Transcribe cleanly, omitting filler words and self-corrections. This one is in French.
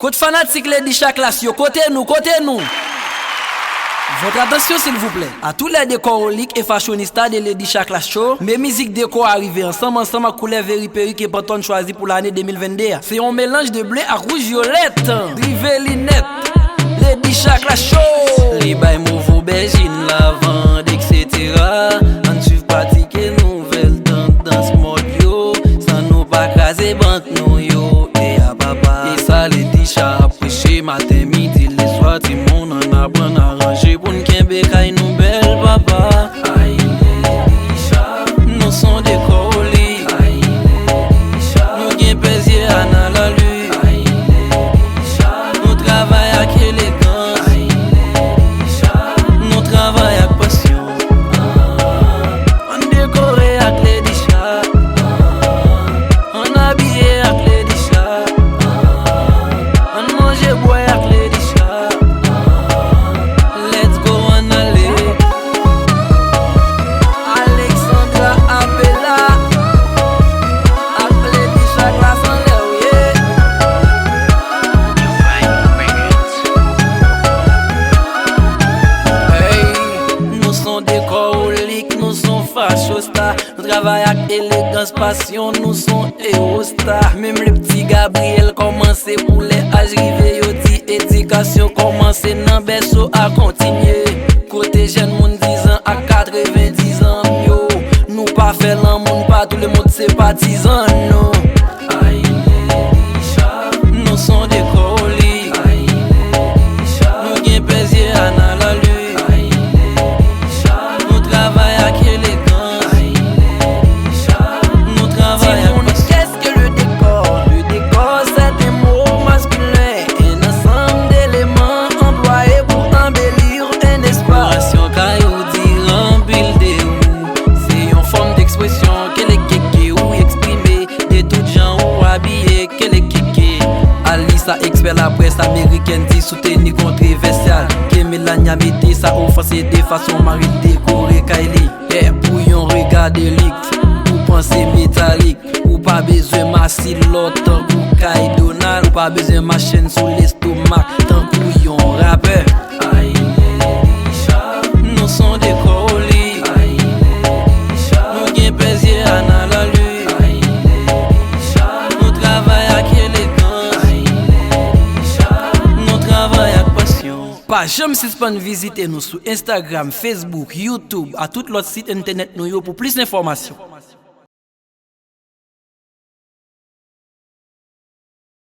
Côte fanatique les chaque classe, côté nous. Votre attention s'il vous plaît. À tous les décoroliques et fashionistas de Lady Chaque Class Show, mes musiques déco arrivées ensemble à couleur vert perruque et pantalon choisi pour l'année 2022. C'est un mélange de bleu à rouge violette. Drivé linette, Lady Chaque Class Show. Les bails mauve aubergine, lavande, etc. On suit pratiquer nouvelle tendance mode yo. Sans nous pas craser banque nous yo. Et à papa. Et ça Lady Chaque après matin, midi, les soirs, tout le monde en apprend à ranger pour nous kembe nous belle papa. Aïe Lady Chaque, nous sommes des colis. Aïe Lady Chaque, nous gain plaisir à la lue. Aïe Lady Chaque, nous travaillons avec élégance. Aïe Lady Chaque, nous travaillons avec passion. On décore avec Lady Chaque, on habille avec Lady Chaque, on mange boire avec Lady Chaque. Let's go on aller. Alexandra Abela, appelez Lady Chaque Class en l'air, yeah. Hey, nous sommes décoroliques, nous sommes fashostas. Nous travaillons avec élégance, passion, nous sommes héros-stars. Même le petit Gabriel commence pour les âges rivés, yo dit éducation commence dans berceau à continuer. Côté jeune monde 10 ans à 90 ans, yo. Nous pas fait l'amour, pas tout le monde c'est partisan, non. Aïe Lady Chaque, nous sommes des colis. Aïe Lady Chaque, nous gain plaisir à la lue. Aïe Lady Chaque, nous travaillons avec élégance. Aïe Lady Chaque, nous travaillons avec passion. Qu'est-ce que le décor? Le décor c'est un mot masculin, un ensemble d'éléments employés pour embellir un espace. Caillou dit remplir de ou, c'est une forme d'expression qu'elle est kéké ou exprimer de tout gens ou habillé qu'elle est kéké. Alisa expert la presse américaine dit soutenir controversial. Que Melania mette sa offensée de façon mari décoré Kylie. Yeah, pour yon regard délict, ou penser métallique, ou pas besoin masser l'autre ou Kai Donald, ou pas besoin ma chaîne sous l'estomac, tant que yon rappeur. Aïe Lady Chaque, nous sommes des colis. Aïe Lady Chaque, nous gain plaisir à la lue. Aïe Lady Chaque, nous travaillons avec élégance. Aïe Lady Chaque, nous travaillons avec passion. Pas jamais suspendre visiter nous sur Instagram, Facebook, YouTube, à tout l'autre site internet nous yo pour plus d'informations.